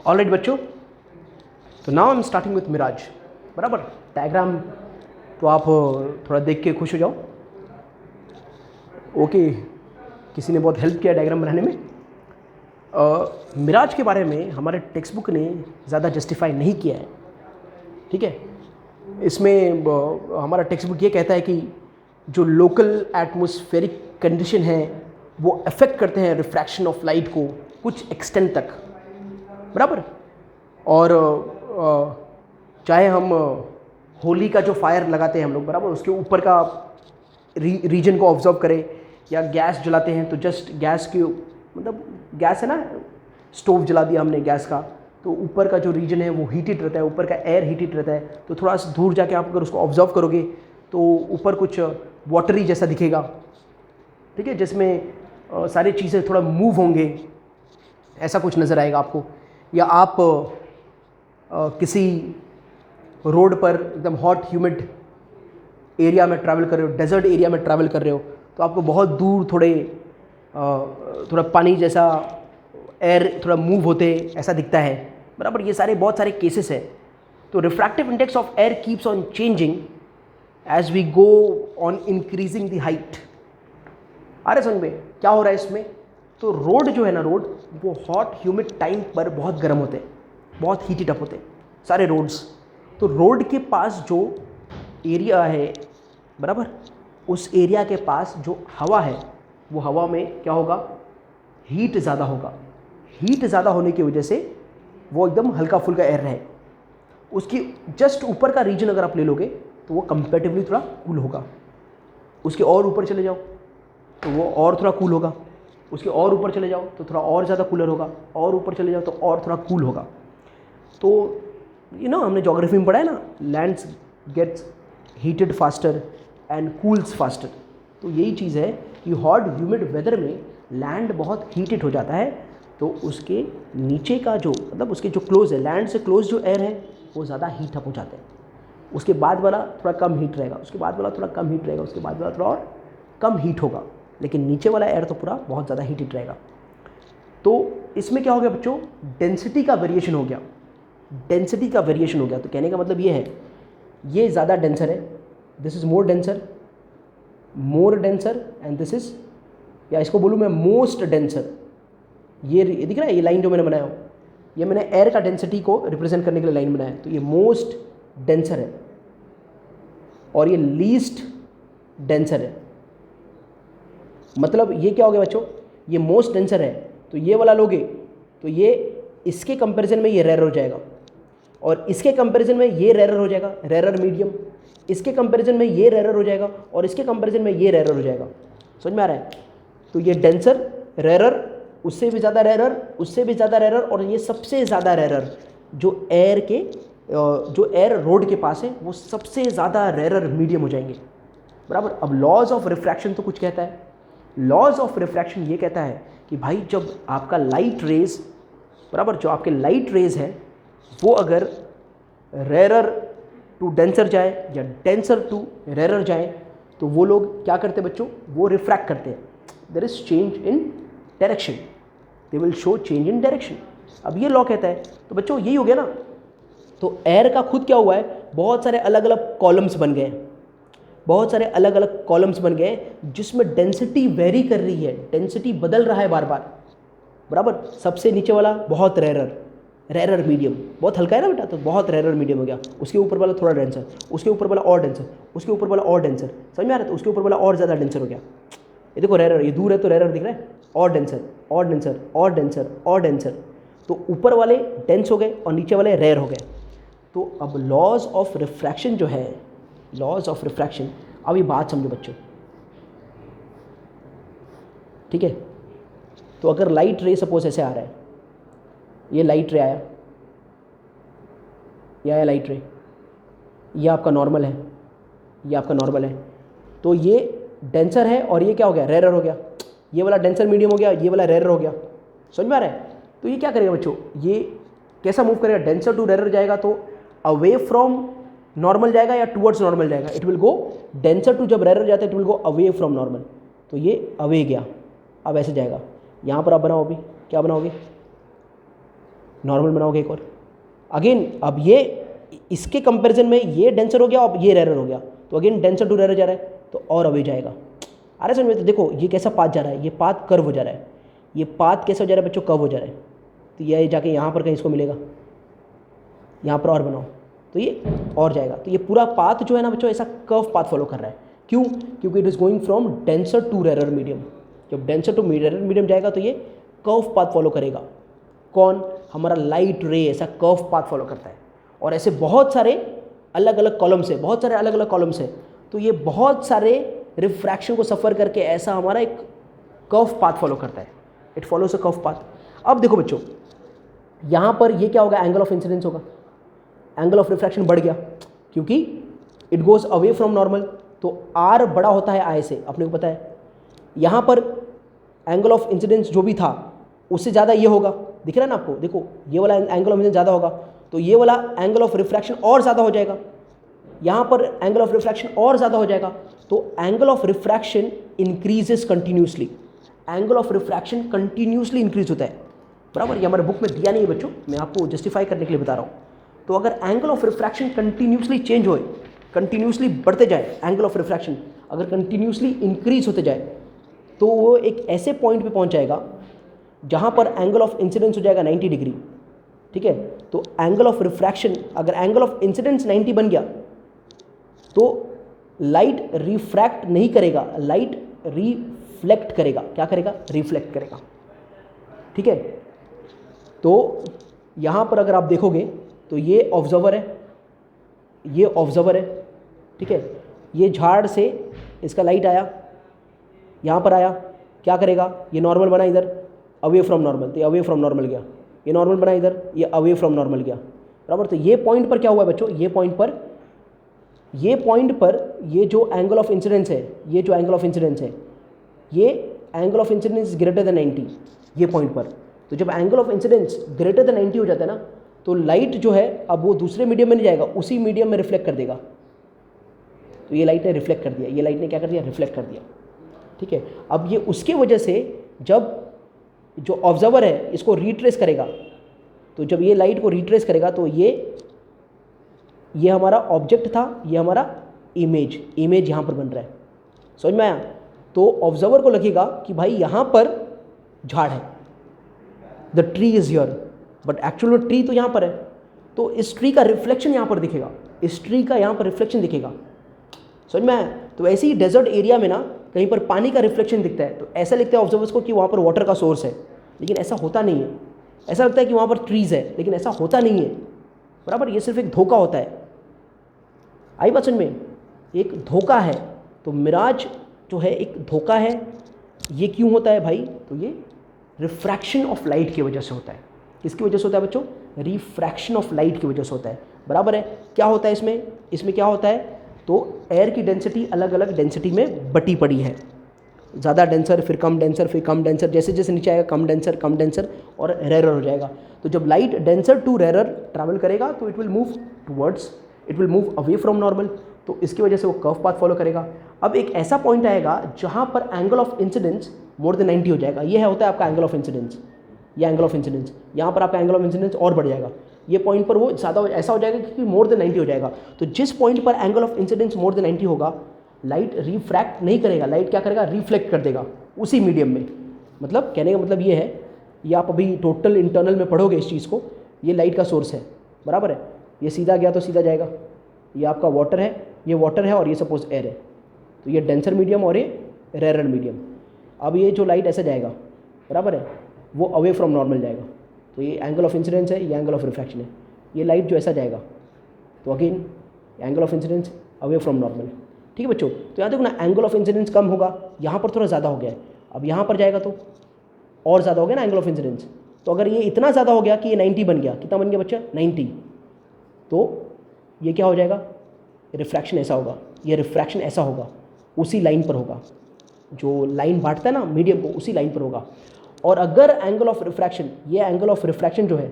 Alright बच्चों, तो now I am starting with mirage. बराबर, डायग्राम तो आप थोड़ा देख के खुश हो जाओ। ओके, किसी ने बहुत हेल्प किया डायग्राम बनाने में। मिराज के बारे में हमारे टेक्स्ट बुक ने ज़्यादा जस्टिफाई नहीं किया है, ठीक है। इसमें हमारा टेक्स्ट बुक ये कहता है कि जो लोकल एटमॉस्फेरिक कंडीशन है वो अफेक्ट करते हैं रिफ्रैक्शन ऑफ लाइट को कुछ एक्सटेंट तक, बराबर। और चाहे हम होली का जो फायर लगाते हैं हम लोग, बराबर, उसके ऊपर का रीजन को ऑब्जर्व करें, या गैस जलाते हैं तो जस्ट गैस के मतलब गैस है ना, स्टोव जला दिया हमने गैस का, तो ऊपर का जो रीजन है वो हीटेड रहता है, ऊपर का एयर हीटेड रहता है। तो थोड़ा सा दूर जाके आप अगर उसको ऑब्जर्व करोगे तो ऊपर कुछ वाटरी जैसा दिखेगा, ठीक है, जिसमें सारी चीज़ें थोड़ा मूव होंगे, ऐसा कुछ नज़र आएगा आपको। या आप किसी रोड पर एकदम हॉट ह्यूमिड एरिया में ट्रैवल कर रहे हो, डेजर्ट एरिया में ट्रैवल कर रहे हो, तो आपको बहुत दूर थोड़ा पानी जैसा एयर थोड़ा मूव होते ऐसा दिखता है, बराबर। ये सारे बहुत सारे केसेस है। तो refractive index of air keeps on changing as we go on increasing the height. आ रहे समझ में क्या हो रहा है इसमें? तो रोड जो है ना, रोड वो हॉट ह्यूमिड टाइम पर बहुत गर्म होते हैं, बहुत हीटेड अप होते हैं सारे रोड्स। तो रोड के पास जो एरिया है, बराबर, उस एरिया के पास जो हवा है वो हवा में क्या होगा, हीट ज़्यादा होगा। हीट ज़्यादा होने की वजह से वो एकदम हल्का फुल्का एयर रहे। उसकी जस्ट ऊपर का रीजन अगर आप ले लोगे तो वो कंपेरेटिवली थोड़ा कूल होगा। उसके और ऊपर चले जाओ तो वो और थोड़ा कूल होगा। उसके और ऊपर चले जाओ तो थोड़ा और ज़्यादा कूलर होगा। और ऊपर चले जाओ तो और थोड़ा कूल होगा। तो हमने ज्योग्राफी में पढ़ा है ना, lands gets heated faster and cools faster. तो यही चीज़ है कि हॉट ह्यूमिड वेदर में लैंड बहुत हीटेड हो जाता है, तो उसके नीचे का जो मतलब उसके जो क्लोज है, लैंड से क्लोज जो एयर है वो ज़्यादा हीट अप हो जाते हैं। उसके बाद वाला थोड़ा कम हीट रहेगा, उसके बाद वाला थोड़ा कम हीट रहेगा, उसके बाद वाला थोड़ा और कम हीट होगा, लेकिन नीचे वाला एयर तो पूरा बहुत ज़्यादा हीटेड रहेगा। तो इसमें क्या हो गया बच्चों, डेंसिटी का वेरिएशन हो गया। डेंसिटी का वेरिएशन हो गया तो कहने का मतलब ये है, ये ज़्यादा डेंसर है, this is more denser and this is, या इसको बोलूँ मैं मोस्ट डेंसर। ये दिख रहा है, ये लाइन जो मैंने बनाया हो, ये मैंने एयर का डेंसिटी को रिप्रेजेंट करने के लिए लाइन बनाया है। तो ये मोस्ट डेंसर है और ये लीस्ट डेंसर है। मतलब ये क्या हो गया बच्चों, ये मोस्ट डेंसर है तो ये वाला लोगे तो ये इसके कंपैरिजन में ये रेयर हो जाएगा, और इसके कंपैरिजन में ये रेयर हो जाएगा, रेयर मीडियम। इसके कंपैरिजन में ये रेयर हो जाएगा और इसके कंपैरिजन में ये रेयर हो जाएगा। समझ में आ रहा है? तो ये डेंसर, रेयर, उससे भी ज़्यादा रेयर, उससे भी ज़्यादा रेयर, और ये सबसे ज़्यादा रेयर जो एयर रोड के पास है वो सबसे ज़्यादा रेयर मीडियम हो जाएंगे, बराबर। अब लॉज ऑफ रिफ्रैक्शन तो कुछ कहता है। लॉज ऑफ रिफ्रैक्शन ये कहता है कि भाई जब आपका लाइट रेज, बराबर, जो आपके लाइट रेज है वो अगर रेयर टू डेंसर जाए या डेंसर टू रेयर जाए तो वो लोग क्या करते हैं बच्चों, वो रिफ्रैक्ट करते हैं। There is change in direction, they will show change in direction. अब ये लॉ कहता है, तो बच्चों यही हो गया ना। तो एयर का खुद क्या हुआ है, बहुत सारे अलग अलग कॉलम्स बन गए, बहुत सारे अलग अलग कॉलम्स बन गए जिसमें डेंसिटी वेरी कर रही है, डेंसिटी बदल रहा है बार बार, बराबर। सबसे नीचे वाला बहुत रेयर मीडियम, बहुत हल्का है ना बेटा, तो बहुत रेयर मीडियम हो गया। उसके ऊपर वाला थोड़ा डेंसर, उसके ऊपर वाला और डेंसर, उसके ऊपर वाला और डेंसर। समझ में आ रहा है? तो उसके ऊपर वाला और ज़्यादा डेंसर हो गया। ये देखो रेयर, ये दूर है तो रेयर दिख रहा है, और डेंसर और डेंसर और डेंसर और डेंसर। तो ऊपर वाले डेंस हो गए और नीचे वाले रेयर हो गए। तो अब लॉज ऑफ रिफ्रैक्शन जो है, लॉज ऑफ रिफ्रैक्शन, अब ये बात समझो बच्चों, ठीक है। तो अगर लाइट रे सपोज ऐसे आ रहा है, ये लाइट रे आया, ये आया लाइट रे, ये आपका नॉर्मल है, ये आपका नॉर्मल है, तो ये डेंसर है और ये क्या हो गया, रेयर हो गया। ये वाला डेंसर मीडियम हो गया, ये वाला रेयर हो गया। समझ में आ रहा है? तो ये क्या करेगा बच्चों, ये कैसा मूव करेगा, डेंसर टू रेयर जाएगा तो अवे फ्रॉम नॉर्मल जाएगा या टूवर्ड्स नॉर्मल जाएगा, it will go denser to, जब रेयर जाता है it will go away from normal. तो ये अवे गया, अब ऐसे जाएगा। यहाँ पर आप बनाओ, अभी क्या बनाओगे, नॉर्मल बनाओगे एक और, अगेन अब ये इसके कंपैरिजन में ये डेंसर हो गया, अब ये रेयर हो गया, तो अगेन डेंसर टू रेयर जा रहा है, तो और अवे जाएगा। आ रहा है समझ में? तो देखो ये कैसा पाथ जा रहा है, ये पाथ कर्व हो जा रहा है, ये पाथ कैसे हो जा रहा है बच्चों, कर्व हो जा रहा है। तो ये जाके यहाँ पर कहीं इसको मिलेगा, यहाँ पर और बनाओ तो ये और जाएगा। तो ये पूरा पाथ जो है ना बच्चों ऐसा कर्व पाथ फॉलो कर रहा है। क्यों? क्योंकि it is going from denser to rare medium. जब डेंसर टू रेयर मीडियम जाएगा तो ये कर्व पाथ फॉलो करेगा। कौन? हमारा लाइट रे ऐसा कर्व पाथ फॉलो करता है। और ऐसे बहुत सारे अलग अलग कॉलम्स है, बहुत सारे अलग अलग कॉलम्स है, तो ये बहुत सारे रिफ्रैक्शन को सफ़र करके ऐसा हमारा एक कर्व पाथ फॉलो करता है। It follows a curve path. अब देखो बच्चों यहाँ पर ये क्या होगा, एंगल ऑफ इंसिडेंस होगा, एंगल ऑफ रिफ्रैक्शन बढ़ गया क्योंकि it goes away from normal, तो आर बड़ा होता है आई से, अपने को पता है। यहाँ पर एंगल ऑफ इंसिडेंस जो भी था उससे ज़्यादा ये होगा, दिख रहा है ना आपको, देखो ये वाला एंगल ऑफ इंसिडेंस ज़्यादा होगा, तो ये वाला एंगल ऑफ रिफ्रैक्शन और ज़्यादा हो जाएगा। यहाँ पर एंगल ऑफ रिफ्रैक्शन और ज़्यादा हो जाएगा, तो angle of refraction increases continuously. Angle of refraction continuously increase होता है, बराबर। ये हमारे बुक में दिया नहीं है बच्चों, मैं आपको जस्टिफाई करने के लिए बता रहा हूँ। तो अगर angle of refraction continuously change होए, कंटिन्यूसली बढ़ते जाए, एंगल ऑफ रिफ्रैक्शन अगर कंटिन्यूसली इंक्रीज होते जाए, तो वो एक ऐसे पॉइंट पे पहुंच जाएगा जहां पर एंगल ऑफ इंसिडेंस हो जाएगा 90 डिग्री, ठीक है। तो एंगल ऑफ रिफ्रैक्शन, अगर एंगल ऑफ इंसिडेंस 90 बन गया तो लाइट रिफ्रैक्ट नहीं करेगा, लाइट रिफ्लेक्ट करेगा। क्या करेगा? रिफ्लेक्ट करेगा, ठीक है। तो यहाँ पर अगर आप देखोगे तो ये ऑब्जर्वर है, ये ऑब्जर्वर है, ठीक है। ये झाड़ से इसका लाइट आया, यहाँ पर आया, क्या करेगा? ये नॉर्मल बना इधर, अवे फ्रॉम नॉर्मल, तो ये अवे फ्रॉम नॉर्मल गया। ये नॉर्मल बना इधर, ये अवे फ्रॉम नॉर्मल गया, बराबर। तो ये पॉइंट पर क्या हुआ बच्चों? ये पॉइंट पर ये जो एंगल ऑफ इंसिडेंस है, ये जो एंगल ऑफ इंसिडेंस है, ये angle of incidence greater than 90, ये पॉइंट पर। तो जब angle of incidence greater than 90 हो जाता है ना, तो लाइट जो है अब वो दूसरे मीडियम में नहीं जाएगा, उसी मीडियम में रिफ्लेक्ट कर देगा। तो ये लाइट ने रिफ्लेक्ट कर दिया, ये लाइट ने क्या कर दिया? रिफ्लेक्ट कर दिया, ठीक है। अब ये उसके वजह से जब जो ऑब्जर्वर है इसको रिट्रेस करेगा, तो जब ये लाइट को रिट्रेस करेगा तो ये हमारा ऑब्जेक्ट था, ये हमारा इमेज यहाँ पर बन रहा है, समझ में आया? तो ऑब्जर्वर को लगेगा कि भाई यहाँ पर झाड़ है, the tree is here, but actual में ट्री तो यहाँ पर है। तो इस ट्री का रिफ्लेक्शन यहाँ पर दिखेगा, इस ट्री का यहाँ पर रिफ्लेक्शन दिखेगा, समझ में आया? तो ऐसे ही डेजर्ट एरिया में ना कहीं पर पानी का रिफ्लेक्शन दिखता है, तो ऐसा लगता है ऑब्जर्वर्स को कि वहाँ पर वाटर का सोर्स है, लेकिन ऐसा होता नहीं है। ऐसा लगता है कि वहाँ पर ट्रीज़ है, लेकिन ऐसा होता नहीं है, बराबर। ये सिर्फ एक धोखा होता है। आई बात समझ में? एक धोखा है। तो मिराज जो है एक धोखा है। ये क्यों होता है भाई? तो ये रिफ्रैक्शन ऑफ लाइट की वजह से होता है। किसकी वजह से होता है बच्चों? रिफ्रैक्शन ऑफ लाइट की वजह से होता है, बराबर है। क्या होता है इसमें क्या होता है? तो एयर की डेंसिटी अलग अलग डेंसिटी में बटी पड़ी है, ज़्यादा डेंसर, फिर कम डेंसर, फिर कम डेंसर, जैसे जैसे नीचे आएगा कम डेंसर और रेयर हो जाएगा। तो जब light denser to rare travel करेगा तो it will move away from normal, तो इसकी वजह से वो कर्व पाथ फॉलो करेगा। अब एक ऐसा पॉइंट आएगा जहाँ पर angle of incidence more than 90 हो जाएगा। ये होता है आपका एंगल ऑफ इंसिडेंस, ये एंगल ऑफ इंसिडेंस। यहाँ पर आपका एंगल ऑफ इंसिडेंस और बढ़ जाएगा, ये पॉइंट पर वो ज़्यादा ऐसा हो जाएगा क्योंकि मोर देन 90 हो जाएगा। तो जिस पॉइंट पर angle of incidence more than 90 होगा, लाइट रिफ्रैक्ट नहीं करेगा, लाइट क्या करेगा? रिफ्लेक्ट कर देगा उसी मीडियम में। मतलब कहने का मतलब ये है, ये आप अभी टोटल इंटरनल में पढ़ोगे इस चीज़ को, ये लाइट का सोर्स है, बराबर है। ये सीधा गया तो सीधा जाएगा, ये आपका वाटर है, ये वाटर है और ये सपोज एयर है, तो ये डेंसर मीडियम और ये रेयर मीडियम। अब ये जो लाइट ऐसा जाएगा, बराबर है, वो अवे फ्रॉम नॉर्मल जाएगा, तो ये एंगल ऑफ इंसिडेंस है, ये एंगल ऑफ रिफ्रैक्शन है। ये लाइट जो ऐसा जाएगा तो again angle of incidence away from normal, ठीक है बच्चों। तो यहाँ देखो ना, एंगल ऑफ इंसिडेंस कम होगा, यहाँ पर थोड़ा ज़्यादा हो गया है, अब यहाँ पर जाएगा तो और ज़्यादा हो गया ना एंगल ऑफ इंसिडेंस। तो अगर ये इतना ज़्यादा हो गया कि ये 90 बन गया, कितना बन गया बच्चा? 90, तो ये क्या हो जाएगा? रिफ्रैक्शन ऐसा होगा, ये रिफ्रैक्शन ऐसा होगा, उसी लाइन पर होगा, जो लाइन बांटता है ना मीडियम को, उसी लाइन पर होगा। और अगर एंगल ऑफ रिफ्रैक्शन, ये एंगल ऑफ रिफ्रैक्शन जो है,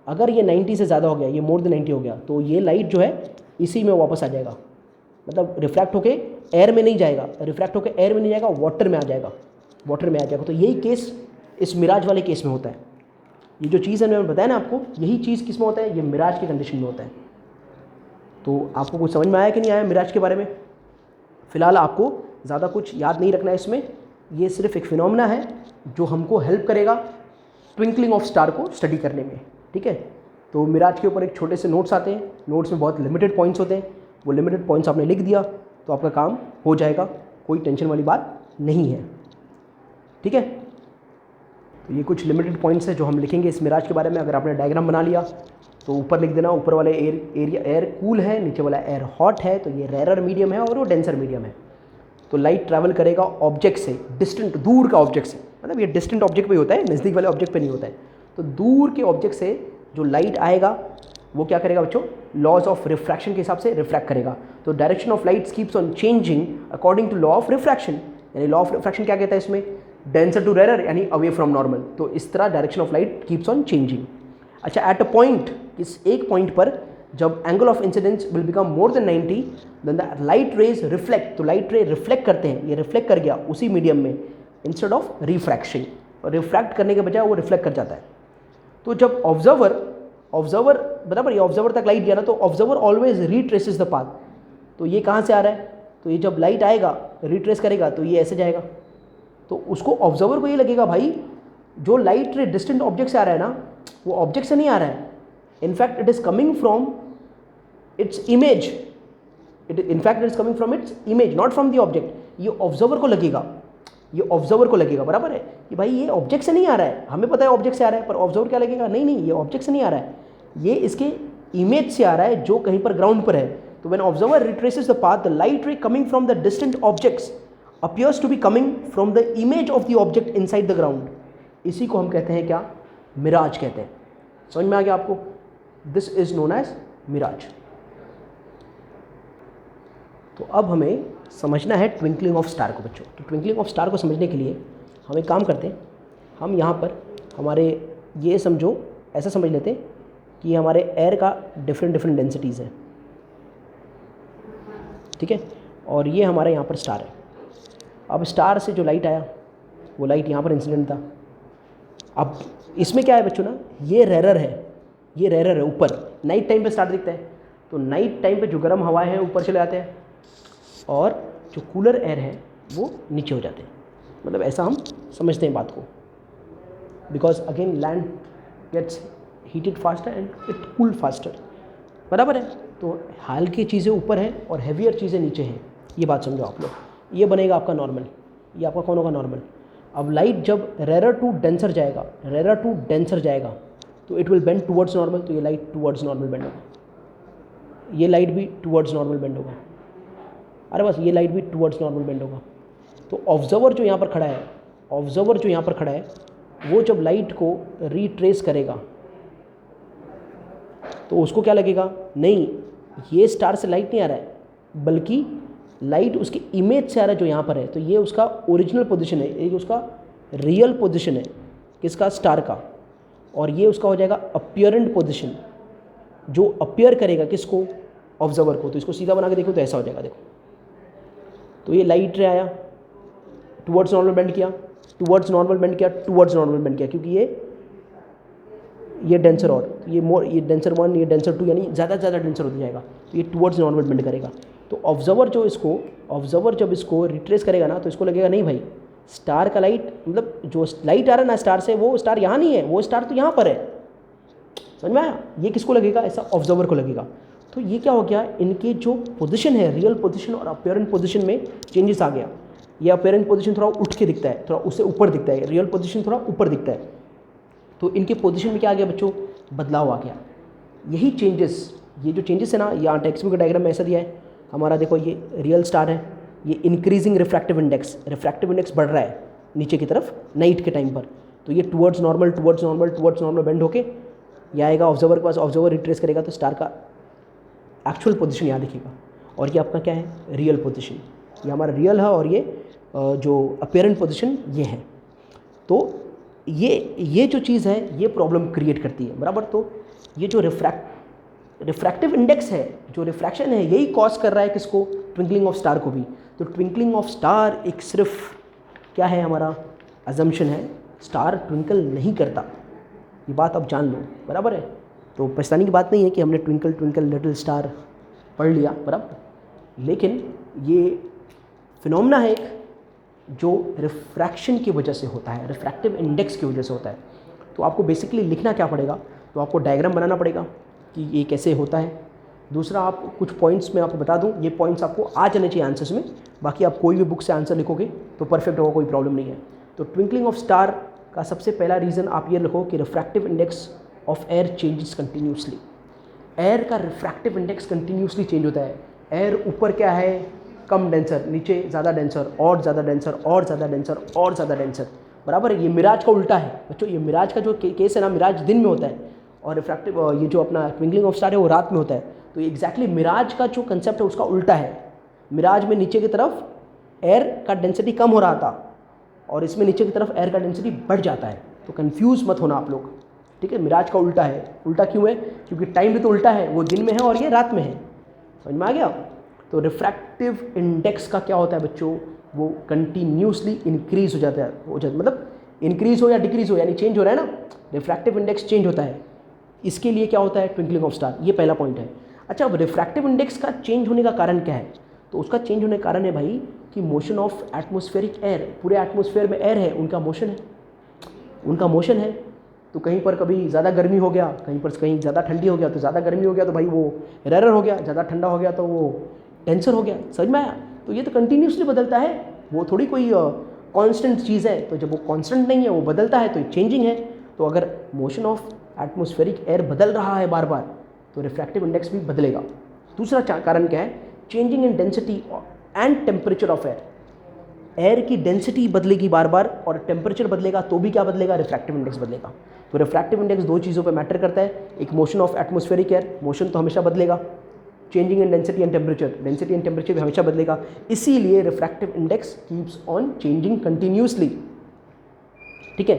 अगर ये 90 से ज़्यादा हो गया, ये मोर देन 90 हो गया, तो ये लाइट जो है इसी में वापस आ जाएगा। मतलब रिफ्रैक्ट होके एयर में नहीं जाएगा, रिफ्रैक्ट होके एयर में नहीं जाएगा, वाटर में आ जाएगा, वाटर में आ जाएगा। तो यही केस इस मिराज वाले केस में होता है, ये जो चीज़ है मैंने बताया ना आपको, यही चीज़ किस में होता है, ये मिराज की कंडीशन में होता है। तो आपको कुछ समझ में आया कि नहीं आया मिराज के बारे में? फ़िलहाल आपको ज़्यादा कुछ याद नहीं रखना है इसमें, ये सिर्फ एक फिनोमेना है जो हमको हेल्प करेगा ट्विंकलिंग ऑफ स्टार को स्टडी करने में, ठीक है। तो मिराज के ऊपर एक छोटे से नोट्स आते हैं, नोट्स में बहुत लिमिटेड पॉइंट्स होते हैं, वो लिमिटेड पॉइंट्स आपने लिख दिया तो आपका काम हो जाएगा, कोई टेंशन वाली बात नहीं है, ठीक है। तो ये कुछ लिमिटेड पॉइंट्स हैं जो हम लिखेंगे इस मिराज के बारे में। अगर आपने डायग्राम बना लिया तो ऊपर लिख देना, ऊपर वाले एयर कूल है, नीचे वाला एयर हॉट है, तो ये रेरर मीडियम है और वो डेंसर मीडियम है। तो लाइट ट्रैवल करेगा ऑब्जेक्ट से, डिस्टेंट दूर का ऑब्जेक्ट से, मतलब ये डिस्टेंट ऑब्जेक्ट पे होता है, नज़दीक वाले ऑब्जेक्ट पे नहीं होता है। तो दूर के ऑब्जेक्ट से जो लाइट आएगा वो क्या करेगा बच्चों, लॉज ऑफ रिफ्रैक्शन के हिसाब से रिफ्रैक्ट करेगा। तो direction of light keeps on changing according to law of refraction, यानी लॉ ऑफ रिफ्रैक्शन क्या कहता है इसमें, डेंसर टू रेरर यानी अवे फ्रॉम नॉर्मल। तो इस तरह direction of light keeps on changing. अच्छा, एट अ पॉइंट, इस एक पॉइंट पर जब angle of incidence will become more than 90 then the light rays reflect, तो लाइट रे रिफ्लेक्ट करते हैं, ये रिफ्लेक्ट कर गया उसी मीडियम में इंस्टेड ऑफ रिफ्रैक्शन, और रिफ्रैक्ट करने के बजाय वो रिफ्लेक्ट कर जाता है। तो जब ऑब्जर्वर बराबर ये ऑब्जर्वर तक लाइट गया ना, तो ऑब्जर्वर ऑलवेज रीट्रेसेस द पाथ। तो ये कहाँ से आ रहा है, तो ये जब लाइट आएगा रिट्रेस करेगा तो ये ऐसे जाएगा। तो उसको ऑब्जर्वर को ये लगेगा भाई जो लाइट रे डिस्टेंट ऑब्जेक्ट से आ रहा है ना, वो ऑब्जेक्ट से नहीं आ रहा है, in fact it is coming from its image, in fact it is coming from its image not from the object. ये ऑब्जर्वर को लगेगा, ये ऑब्जर्वर को लगेगा बराबर है कि भाई ये ऑब्जेक्ट से नहीं आ रहा है, हमें पता है ऑब्जेक्ट से आ रहा है, पर ऑब्जर्वर क्या लगेगा, नहीं नहीं ये ऑब्जेक्ट से नहीं आ रहा है, ये इसके इमेज से आ रहा है जो कहीं पर ग्राउंड पर है। तो when observer retraces the path, the light ray coming from the distant objects appears to be coming from the image of the object inside the ground. इसी को हम कहते हैं क्या, मिराज कहते हैं। समझ में आ गया आपको? This is known as mirage. तो अब हमें समझना है ट्विंकलिंग ऑफ स्टार को बच्चों। तो ट्विंकलिंग ऑफ स्टार को समझने के लिए हम एक काम करते हैं, हम यहाँ पर हमारे ये समझो, ऐसा समझ लेते हैं कि हमारे एयर का डिफरेंट डेंसिटीज़ हैं, ठीक है, और ये हमारे यहाँ पर स्टार है। अब स्टार से जो लाइट आया वो लाइट यहाँ पर इंसिडेंट था। अब इसमें क्या है बच्चों ना, ये रेरर है, ये रेरर है ऊपर, नाइट टाइम पे स्टार दिखता है। तो नाइट टाइम पे जो गर्म हवाएं हैं ऊपर चले जाते हैं और जो कूलर एयर है वो नीचे हो जाते हैं, मतलब ऐसा हम समझते हैं बात को, because again land gets heated faster and it cool faster, बराबर है। तो हल्की चीज़ें ऊपर हैं और हैवियर चीज़ें नीचे हैं, ये बात समझो आप लोग। ये बनेगा आपका नॉर्मल, ये आपका कौन होगा, नॉर्मल। अब लाइट जब रेरर टू डेंसर जाएगा, रेरर टू डेंसर जाएगा तो it will bend towards normal, तो ये लाइट टुवर्ड्स नॉर्मल बेंड होगा, ये लाइट भी टुवर्ड्स नॉर्मल बेंड होगा, अरे बस ये लाइट भी टुवर्ड्स नॉर्मल बेंड होगा। तो ऑब्जर्वर जो यहाँ पर खड़ा है, ऑब्जर्वर जो यहाँ पर खड़ा है वो जब लाइट को रीट्रेस करेगा तो उसको क्या लगेगा, नहीं ये स्टार से लाइट नहीं आ रहा है, बल्कि लाइट उसके इमेज से आ रहा है जो यहाँ पर है। तो ये उसका ओरिजिनल पोजीशन है, ये उसका रियल पोजीशन है किसका, स्टार का, और ये उसका हो जाएगा अपीयरेंट पोजीशन, जो अपीयर करेगा किसको, ऑब्जर्वर को। तो इसको सीधा बना के देखो तो ऐसा हो जाएगा, देखो। तो ये लाइट रे आया, टुवर्ड्स नॉर्मल बेंड किया, टुवर्ड्स नॉर्मल बेंड किया, टुवर्ड्स नॉर्मल बेंड किया, क्योंकि ये डेंसर, और ये डेंसर 1, ये डेंसर 2, यानी ज़्यादा से ज़्यादा डेंसर होता जाएगा, तो ये टुवर्ड्स नॉर्मल बेंड करेगा। तो ऑब्जर्वर जब इसको रिट्रेस करेगा ना, तो इसको लगेगा नहीं भाई स्टार का लाइट, मतलब जो लाइट आ रहा है ना स्टार से, वो स्टार यहाँ नहीं है, वो स्टार तो यहाँ पर है। समझ में आया? ये किसको लगेगा, ऐसा ऑब्जर्वर को लगेगा। तो ये क्या हो गया, इनके जो पोजीशन है, रियल पोजीशन और अपीयरेंट पोजीशन में चेंजेस आ गया। ये अपीयरेंट पोजीशन थोड़ा उठ के दिखता है, थोड़ा उससे ऊपर दिखता है, रियल पोजीशन थोड़ा ऊपर दिखता है। तो इनके पोजीशन में क्या आ गया बच्चों, बदलाव आ गया। यही चेंजेस, ये जो चेंजेस है ना, यहाँ टेक्स्ट बुक डायग्राम में ऐसा दिया है हमारा, देखो ये रियल स्टार है, ये इंक्रीजिंग रिफ्रैक्टिव इंडेक्स बढ़ रहा है नीचे की तरफ नाइट के टाइम पर। तो ये टुवर्ड्स नॉर्मल बेंड होके ये आएगा ऑब्जर्वर के पास, ऑब्जर्वर रिट्रेस करेगा तो स्टार का एक्चुअल पोजीशन यहाँ दिखेगा, और ये अपना क्या है, रियल पोजीशन, ये हमारा रियल है, और ये जो अपीयरेंट पोजीशन ये है। तो ये जो चीज़ है ये प्रॉब्लम क्रिएट करती है, बराबर। तो ये जो रिफ्रैक्टिव इंडेक्स है, जो रिफ्रैक्शन है, यही कॉज कर रहा है किसको, ट्विंकलिंग ऑफ स्टार को भी। तो ट्विंकलिंग ऑफ स्टार एक सिर्फ क्या है, हमारा अजम्पशन है, स्टार ट्विंकल नहीं करता, ये बात आप जान लो, बराबर है। तो पछताने की बात नहीं है कि हमने ट्विंकल ट्विंकल लिटिल स्टार पढ़ लिया, बराबर, लेकिन ये फिनोमेना है एक जो रिफ्रैक्शन की वजह से होता है, रिफ्रैक्टिव इंडेक्स की वजह से होता है। तो आपको बेसिकली लिखना क्या पड़ेगा, तो आपको डायग्राम बनाना पड़ेगा कि ये कैसे होता है। दूसरा, आप कुछ पॉइंट्स मैं आपको बता दूं, ये पॉइंट्स आपको आ जाने चाहिए आंसर्स में, बाकी आप कोई भी बुक से आंसर लिखोगे तो परफेक्ट होगा, कोई प्रॉब्लम नहीं है। तो ट्विंकलिंग ऑफ स्टार का सबसे पहला रीज़न आप ये लिखो कि refractive index of air changes continuously. Air का रिफ्रैक्टिव इंडेक्स कंटिन्यूसली चेंज होता है। एयर ऊपर क्या है, कम डेंसर, नीचे ज़्यादा डेंसर, और ज़्यादा डेंसर, और ज़्यादा डेंसर, और ज़्यादा डेंसर, बराबर है। ये मिराज का उल्टा है बच्चों, ये मिराज का जो केस है ना, मिराज दिन में होता है और रिफ्रैक्टिव ये जो अपना ट्विंकलिंग ऑफ स्टार है वो रात में होता है। तो एग्जैक्टली मिराज का जो कंसेप्ट है उसका उल्टा है। मिराज में नीचे की तरफ एयर का डेंसिटी कम हो रहा था और इसमें नीचे की तरफ एयर का डेंसिटी बढ़ जाता है। तो कंफ्यूज मत होना आप लोग, ठीक है। मिराज का उल्टा है। उल्टा क्यों है, क्योंकि टाइम भी तो उल्टा है, वो दिन में है और ये रात में है। समझ में आ गया। तो रिफ्रैक्टिव इंडेक्स का क्या होता है बच्चों, वो कंटिन्यूसली इंक्रीज हो जाता है, मतलब इंक्रीज हो या डिक्रीज हो, यानी चेंज हो रहा है ना, रिफ्रैक्टिव इंडेक्स चेंज होता है। इसके लिए क्या होता है, ट्विंकलिंग ऑफ स्टार, ये पहला पॉइंट है। अच्छा, अब रिफ्रैक्टिव इंडेक्स का चेंज होने का कारण क्या है, तो उसका चेंज होने का कारण है भाई कि मोशन ऑफ एटमॉस्फेरिक एयर, पूरे एटमॉस्फेयर में एयर है, उनका मोशन है। तो कहीं पर कभी ज़्यादा गर्मी हो गया, कहीं ज़्यादा ठंडी हो गया, तो ज़्यादा गर्मी हो गया तो भाई वो रेरर हो गया, ज़्यादा ठंडा हो गया तो वो टेंसर हो गया। समझ में आया। तो ये तो कंटिन्यूसली बदलता है, वो थोड़ी कोई कांस्टेंट चीज़ है। तो जब वो कांस्टेंट नहीं है, वो बदलता है, तो चेंजिंग है। तो अगर मोशन ऑफ एटमॉस्फेरिक एयर बदल रहा है बार बार, तो रिफ्रैक्टिव इंडेक्स भी बदलेगा। दूसरा कारण क्या है, changing in density and temperature of air. Air की डेंसिटी बदलेगी बार बार और टेम्परेचर बदलेगा तो भी क्या बदलेगा, रिफ्रैक्टिव इंडेक्स बदलेगा। तो रिफ्रैक्टिव इंडेक्स दो चीज़ों पे मैटर करता है, एक motion of atmospheric air, motion तो हमेशा बदलेगा, changing in density and temperature, density and temperature भी हमेशा बदलेगा। इसीलिए refractive index keeps on changing continuously, ठीक है।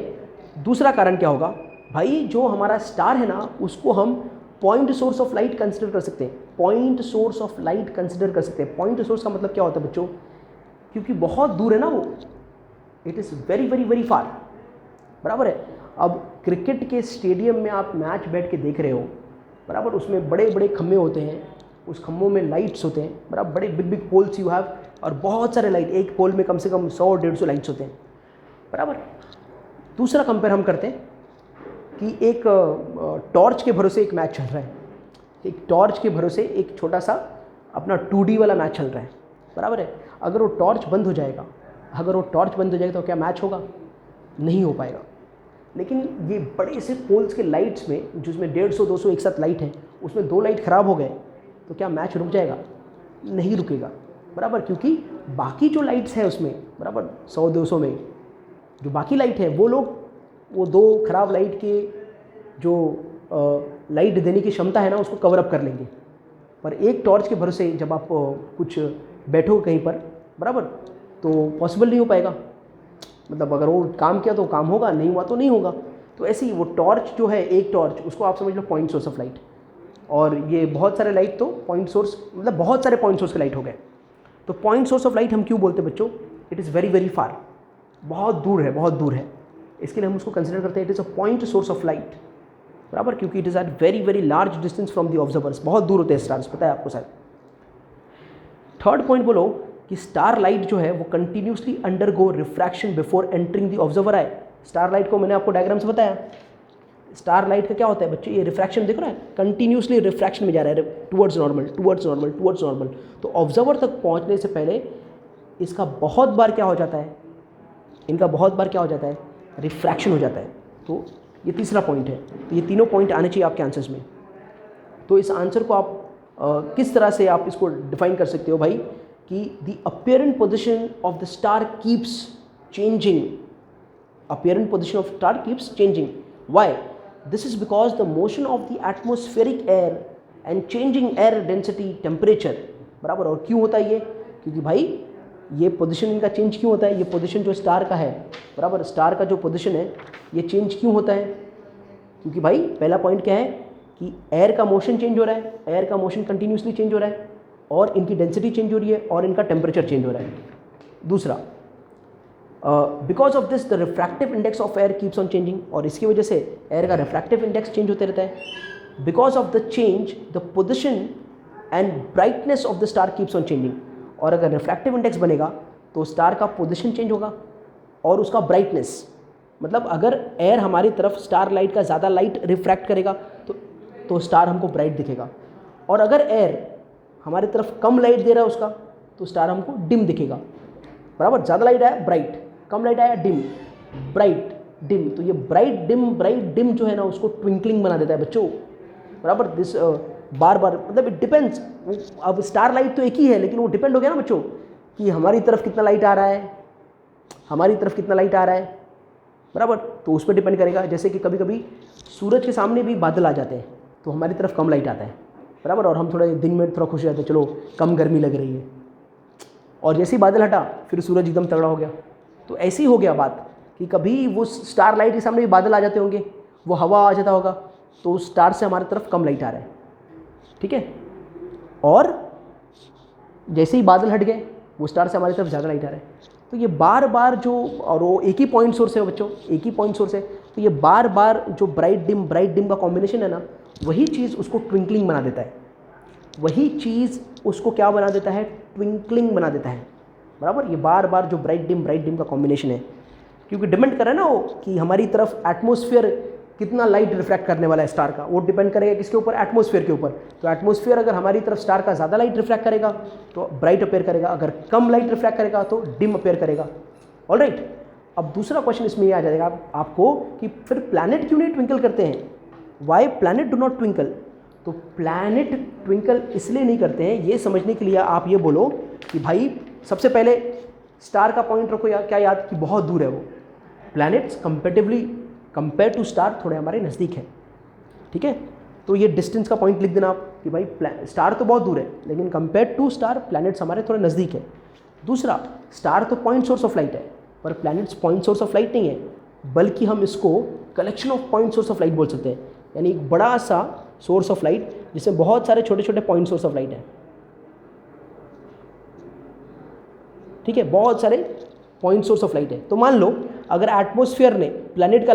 दूसरा कारण क्या होगा भाई, जो हमारा स्टार है ना, उसको हम point source of light consider कर सकते हैं। Point source of light consider कर सकते हैं। पॉइंट सोर्स का मतलब क्या होता है बच्चों, क्योंकि बहुत दूर है ना वो, it is very very very far, बराबर है। अब क्रिकेट के स्टेडियम में आप मैच बैठ के देख रहे हो, बराबर, उसमें बड़े बड़े खम्भे होते हैं, उस खम्भों में लाइट्स होते हैं, बराबर, बड़े big big poles you have, और बहुत सारे लाइट, एक पोल में कम से कम 100-150 लाइट्स होते हैं, बराबर। दूसरा कंपेयर हम करते हैं कि एक टॉर्च के भरोसे एक मैच चल रहा है, एक टॉर्च के भरोसे एक छोटा सा अपना 2D वाला मैच चल रहा है, बराबर है। अगर वो टॉर्च बंद हो जाएगा, तो क्या मैच होगा, नहीं हो पाएगा। लेकिन ये बड़े से पोल्स के लाइट्स में, जिसमें 150-200 एक साथ लाइट है, उसमें 2 लाइट ख़राब हो गए तो क्या मैच रुक जाएगा, नहीं रुकेगा, बराबर। क्योंकि बाकी जो लाइट्स हैं उसमें, बराबर, 100-200 में जो बाकी लाइट है, वो लोग वो 2 खराब लाइट के जो लाइट देने की क्षमता है ना, उसको कवर अप कर लेंगे। पर एक टॉर्च के भरोसे जब आप कुछ बैठो कहीं पर, बराबर, तो पॉसिबल नहीं हो पाएगा। मतलब अगर वो काम किया तो काम होगा, नहीं हुआ तो नहीं होगा। तो ऐसे ही वो टॉर्च जो है, एक टॉर्च, उसको आप समझ लो पॉइंट सोर्स ऑफ लाइट, और ये बहुत सारे लाइट तो पॉइंट सोर्स, मतलब बहुत सारे पॉइंट सोर्स के लाइट हो गए। तो पॉइंट सोर्स ऑफ लाइट हम क्यों बोलते हैं बच्चों, it is very very far, बहुत दूर है, बहुत दूर है। इसके लिए हम उसको कंसिडर करते हैं it is a point source of light, बराबर, क्योंकि it is at very very large distance from the observers, बहुत दूर होते हैं स्टार्स, पता है आपको शायद। थर्ड पॉइंट बोलो कि स्टार लाइट जो है वो continuously undergo refraction before entering the observer I. Star light को मैंने आपको डायग्राम से बताया, स्टार लाइट का क्या होता है बच्चे, ये रिफ्रैक्शन देख रहा है, कंटिन्यूसली रिफ्रैक्शन में जा रहा है, towards normal, towards normal, towards normal. तो ऑब्जर्वर तक पहुंचने से पहले इसका बहुत बार क्या हो जाता है, इनका बहुत बार क्या हो जाता है, रिफ्रैक्शन हो जाता है। तो ये तीसरा पॉइंट है। तो ये तीनों पॉइंट आने चाहिए आपके आंसर्स में। तो इस आंसर को आप किस तरह से आप इसको डिफाइन कर सकते हो भाई, कि the apparent position of the star keeps changing, apparent position of star keeps changing, why, this is because the motion of the atmospheric air and changing air density temperature, बराबर। और क्यों होता है ये, क्योंकि भाई ये पोजीशन इनका चेंज क्यों होता है, ये पोजीशन जो स्टार का है, बराबर, स्टार का जो पोजीशन है ये चेंज क्यों होता है, क्योंकि भाई पहला पॉइंट क्या है कि एयर का मोशन चेंज हो रहा है, एयर का मोशन कंटिन्यूसली चेंज हो रहा है, और इनकी डेंसिटी चेंज हो रही है, और इनका टेम्परेचर चेंज हो रहा है। दूसरा, because of this the refractive index of air keeps on changing, और इसकी वजह से एयर का रिफ्रैक्टिव इंडेक्स चेंज होते रहता है। Because of the change the position and brightness of the star keeps on changing, और अगर रिफ्रैक्टिव इंडेक्स बनेगा तो स्टार का पोजिशन चेंज होगा और उसका ब्राइटनेस, मतलब अगर एयर हमारी तरफ स्टार लाइट का ज़्यादा लाइट रिफ्रैक्ट करेगा तो स्टार हमको ब्राइट दिखेगा, और अगर एयर हमारी तरफ कम लाइट दे रहा है उसका तो स्टार हमको डिम दिखेगा। बराबर, ज़्यादा लाइट आया ब्राइट, कम लाइट आया डिम, ब्राइट डिम, तो ये ब्राइट डिम जो है ना उसको ट्विंकलिंग बना देता है बच्चों। बराबर, दिस बार बार मतलब इट डिपेंड्स, अब स्टार लाइट तो एक ही है लेकिन वो डिपेंड हो गया ना बच्चों कि हमारी तरफ कितना लाइट आ रहा है, हमारी तरफ कितना लाइट आ रहा है। बराबर, तो उस पर डिपेंड करेगा। जैसे कि कभी कभी सूरज के सामने भी बादल आ जाते हैं तो हमारी तरफ कम लाइट आता है। बराबर, और हम थोड़े दिन में थोड़ा खुश हो जाते हैं, चलो कम गर्मी लग रही है, और जैसे ही बादल हटा फिर सूरज एकदम तगड़ा हो गया। तो ऐसी हो गया बात कि कभी वो स्टार लाइट के सामने भी बादल आ जाते होंगे, वो हवा आ जाता होगा तो उस स्टार से हमारी तरफ कम लाइट आ रहा है, ठीक है, और जैसे ही बादल हट गए वो स्टार से हमारी तरफ ज़्यादा लाइट आ रहा है। तो ये बार बार जो, और वो एक ही पॉइंट सोर्स है बच्चों, एक ही पॉइंट सोर्स है, तो ये बार बार जो ब्राइट डिम का कॉम्बिनेशन है ना, वही चीज़ उसको ट्विंकलिंग बना देता है, वही चीज़ उसको क्या बना देता है, ट्विंकलिंग बना देता है। बराबर, ये बार बार जो ब्राइट डिम का कॉम्बिनेशन है, क्योंकि डिपेंड करे ना वो कि हमारी तरफ एटमॉस्फेयर कितना लाइट रिफ्रैक्ट करने वाला है स्टार का, वो डिपेंड करेगा किसके ऊपर, एटमॉस्फेयर के ऊपर। तो एटमॉस्फेयर अगर हमारी तरफ स्टार का ज़्यादा लाइट रिफ्रैक्ट करेगा तो ब्राइट अपेयर करेगा, अगर कम लाइट रिफ्रैक्ट करेगा तो डिम अपेयर करेगा। ऑलराइट, अब दूसरा क्वेश्चन इसमें ये आ जाएगा आपको कि फिर प्लैनेट क्यों नहीं ट्विंकल करते हैं, why planet do not twinkle. तो प्लैनेट ट्विंकल इसलिए नहीं करते हैं, ये समझने के लिए आप ये बोलो कि भाई सबसे पहले स्टार का पॉइंट रखो क्या याद कि बहुत दूर है वो। प्लैनेट्स कंपेयर टू स्टार थोड़े हमारे नज़दीक है, ठीक है, तो ये डिस्टेंस का पॉइंट लिख देना आप कि भाई स्टार तो बहुत दूर है लेकिन कंपेयर टू स्टार प्लैनेट्स हमारे थोड़े नज़दीक है। दूसरा, स्टार तो पॉइंट सोर्स ऑफ लाइट है पर planets point source of light नहीं है, बल्कि हम इसको collection of point source of light बोल सकते हैं, यानी एक बड़ा सा सोर्स ऑफ लाइट जिसमें बहुत सारे छोटे छोटे पॉइंट सोर्स ऑफ लाइट है, ठीक है, बहुत सारे पॉइंट सोर्स ऑफ लाइट है। तो मान लो अगर एटमॉस्फेयर ने प्लैनेट का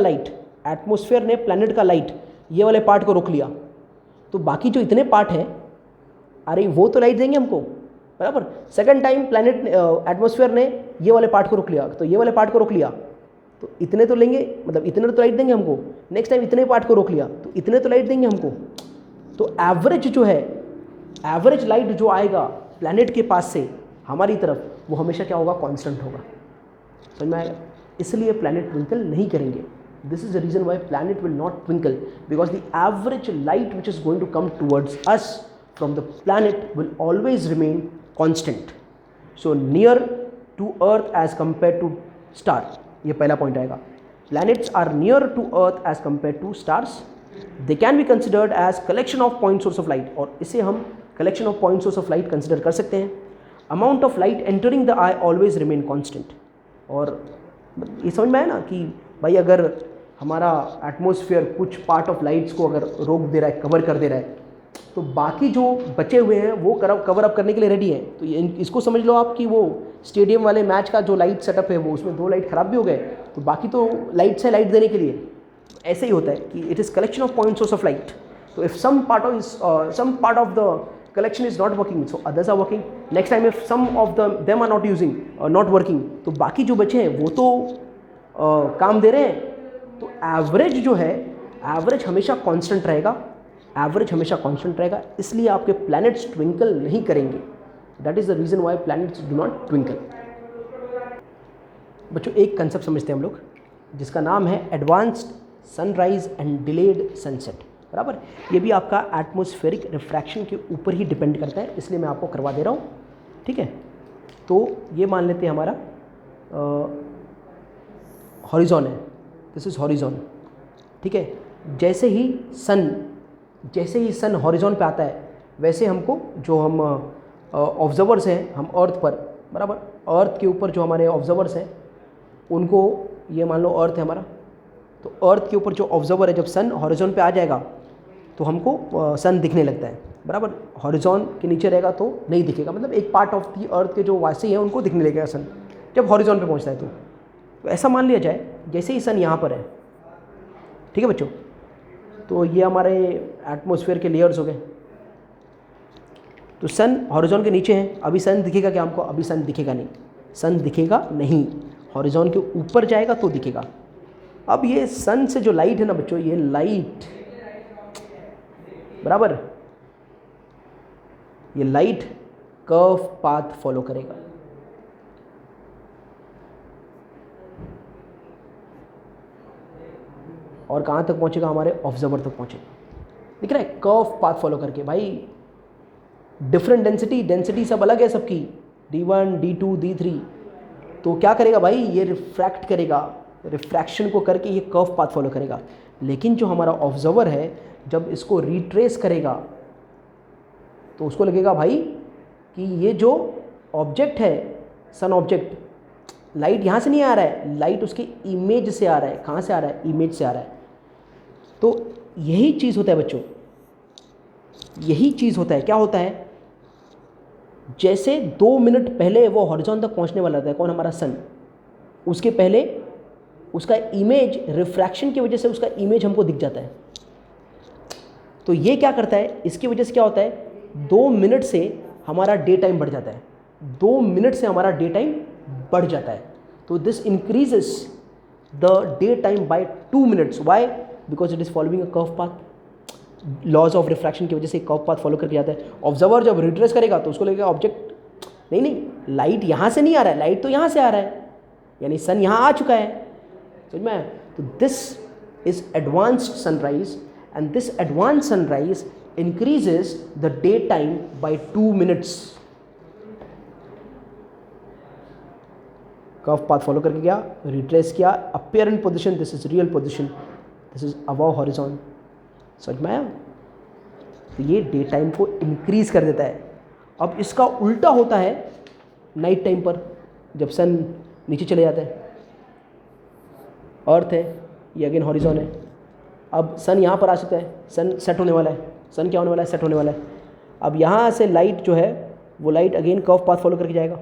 लाइट ये वाले पार्ट को रोक लिया तो बाकी जो इतने पार्ट हैं, अरे वो तो लाइट देंगे हमको। बराबर, सेकंड टाइम एटमॉस्फेयर ने ये वाले पार्ट को रोक लिया तो ये वाले पार्ट को रोक लिया तो इतने तो लेंगे, मतलब इतने तो लाइट देंगे हमको। नेक्स्ट टाइम इतने पार्ट को रोक लिया तो इतने तो लाइट देंगे हमको। तो एवरेज जो है, एवरेज लाइट जो आएगा प्लैनेट के पास से हमारी तरफ, वो हमेशा क्या होगा, कांस्टेंट होगा। समझ में आएगा, इसलिए प्लैनेट ट्विंकल नहीं करेंगे। This is the reason why planet will not twinkle, because the average light which is going to come towards us from the planet will always remain constant. So near to Earth as compare to star, ये पहला point आएगा। Planets are near to Earth as compare to stars, they can be considered as collection of point source of light, और इसे हम collection of point source of light consider कर सकते हैं। Amount of light entering the I always remain constant, और ये समझ में आया ना कि भाई अगर हमारा एटमॉस्फेयर कुछ पार्ट ऑफ लाइट्स को अगर रोक दे रहा है, कवर कर दे रहा है, तो बाकी जो बचे हुए हैं वो कवर अप करने के लिए रेडी हैं। तो इसको समझ लो आप कि वो स्टेडियम वाले मैच का जो लाइट सेटअप है वो, उसमें 2 लाइट ख़राब भी हो गए तो बाकी तो लाइट्स है लाइट देने के लिए। ऐसे ही होता है कि it is collection of point source of light. तो if some part of the collection is not working, so others are working. Next time if some of them are not working, तो बाकी जो बचे हैं वो तो काम दे रहे हैं। तो एवरेज जो है, एवरेज हमेशा कांस्टेंट रहेगा, इसलिए आपके प्लैनेट्स ट्विंकल नहीं करेंगे। That is the reason why planets do not twinkle. बच्चों, एक कंसेप्ट समझते हैं हम लोग जिसका नाम है advanced sunrise and delayed sunset. बराबर, ये भी आपका एटमॉस्फेरिक रिफ्रैक्शन के ऊपर ही डिपेंड करता है, इसलिए मैं आपको करवा दे रहा हूँ, ठीक है। तो ये मान लेते हैं हमारा हॉरिजॉन है, दिस इज़ हॉरिजॉन, ठीक है। जैसे ही सन हॉरिजॉन पे आता है, वैसे हमको जो हम ऑब्जर्वर्स हैं, हम अर्थ पर, बराबर, अर्थ के ऊपर जो हमारे ऑब्जर्वर्स हैं उनको, ये मान लो अर्थ है हमारा, तो अर्थ के ऊपर जो ऑब्जर्वर है, जब सन हॉरिजॉन पे आ जाएगा तो हमको सन दिखने लगता है। बराबर, हॉरिजॉन के नीचे रहेगा तो नहीं दिखेगा, मतलब एक पार्ट ऑफ दी अर्थ के जो वासी हैं उनको दिखने लगेगा सन जब हॉरिजॉन पे पहुंचता है। तो तो ऐसा मान लिया जाए जैसे ही सन यहाँ पर है, ठीक है बच्चों, तो ये हमारे एटमॉस्फेयर के लेयर्स हो गए। तो सन हॉरिजॉन के नीचे है, अभी सन दिखेगा क्या हमको? अभी सन दिखेगा नहीं, सन दिखेगा नहीं, हॉरिजॉन के ऊपर जाएगा तो दिखेगा। अब ये सन से जो लाइट है ना बच्चों, ये लाइट बराबर, ये लाइट कर्व पाथ फॉलो करेगा। और कहाँ तक पहुँचेगा? हमारे ऑब्जर्वर तक पहुँचेगा। दिख रहा है? कर्व पाथ फॉलो करके। भाई डिफरेंट डेंसिटी सब अलग है सबकी, D1, D2, D3। तो क्या करेगा भाई? ये रिफ्रैक्ट करेगा, रिफ्रैक्शन को करके ये कर्व पाथ फॉलो करेगा। लेकिन जो हमारा ऑब्जर्वर है, जब इसको रिट्रेस करेगा तो उसको लगेगा भाई कि ये जो ऑब्जेक्ट है, सन ऑब्जेक्ट, लाइट यहाँ से नहीं आ रहा है, लाइट उसके इमेज से आ रहा है। कहाँ से आ रहा है? इमेज से आ रहा है। तो यही चीज़ होता है बच्चों, यही चीज़ होता है। क्या होता है? जैसे 2 मिनट पहले वो हॉरिजॉन तक पहुँचने वाला था, कौन? हमारा सन। उसके पहले उसका इमेज, रिफ्रैक्शन की वजह से उसका इमेज हमको दिख जाता है। तो ये क्या करता है? इसकी वजह से क्या होता है? 2 मिनट से हमारा डे टाइम बढ़ जाता है। 2 मिनट से हमारा डे टाइम बढ़ जाता है। तो this increases the day time by 2 minutes. Why? Because it is following a curve path. Laws of refraction की वजह से कर्व पाथ फॉलो करके जाता है। ऑब्जर्वर जब रिट्रेस करेगा तो उसको लगेगा ऑब्जेक्ट नहीं, लाइट यहाँ से नहीं आ रहा है, लाइट तो यहाँ से आ रहा है, यानी सन यहाँ आ चुका है। समझ में आया? तो this is advanced sunrise, and this advanced sunrise increases the daytime by 2 minutes। Curve path follow करके गया, रिट्रेस किया, appear in position, this is real position, this is above horizon. समझ में आया? तो ये डे टाइम को इंक्रीज कर देता है। अब इसका उल्टा होता है नाइट टाइम पर, जब सन नीचे चले जाता है। अर्थ है, ये अगेन हॉरिजॉन है। अब सन यहाँ पर आ सकता है, सन सेट होने वाला है। सन क्या होने वाला है? सेट होने वाला है। अब यहाँ से लाइट जो है, वो light again curve path follow करके जाएगा।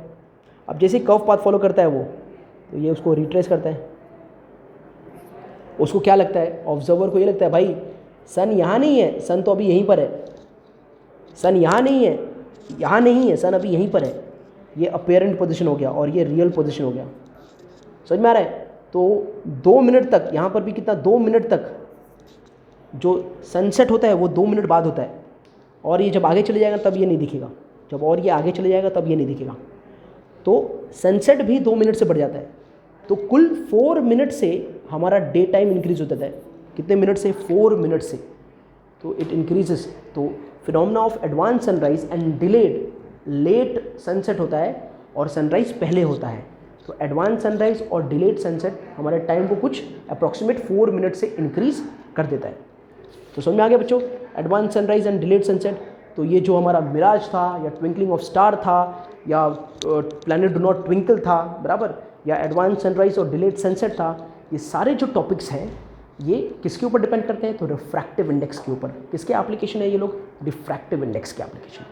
अब जैसे कर्व पाथ फॉलो करता है वो, तो ये उसको रिट्रेस करता है। उसको क्या लगता है? ऑब्जर्वर को ये लगता है भाई सन यहाँ नहीं है, सन तो अभी यहीं पर है। सन यहाँ नहीं है, यहाँ नहीं है, सन अभी यहीं पर है। ये अपीयरेंट पोजिशन हो गया और ये रियल पोजिशन हो गया। समझ में आ रहा है? तो 2 मिनट तक, यहाँ पर भी कितना? 2 मिनट तक जो सनसेट होता है वो 2 मिनट बाद होता है। और ये जब आगे चले जाएगा तब ये नहीं दिखेगा, जब और ये आगे चले जाएगा तब ये नहीं दिखेगा। तो सनसेट भी 2 मिनट से बढ़ जाता है। तो कुल 4 मिनट से हमारा डे टाइम इंक्रीज होता है। कितने मिनट से? 4 मिनट से। तो इट इंक्रीजेस। तो phenomena of advance sunrise and delayed, late sunset होता है और सनराइज पहले होता है। तो एडवांस सनराइज और डिलेड सनसेट हमारे टाइम को कुछ अप्रॉक्सीमेट 4 मिनट से इंक्रीज कर देता है। तो समझ में आ गया बच्चों? Advance sunrise and delayed sunset. तो ये जो हमारा मिराज था, या ट्विंकलिंग ऑफ स्टार था, या प्लैनेट डू नॉट ट्विंकल था, बराबर, या एडवांस सनराइज और डिलेड सनसेट था, ये सारे जो टॉपिक्स हैं ये किसके ऊपर डिपेंड करते हैं? तो रिफ्रैक्टिव इंडेक्स के ऊपर। किसके एप्लीकेशन है ये लोग? रिफ्रैक्टिव इंडेक्स के एप्लीकेशन।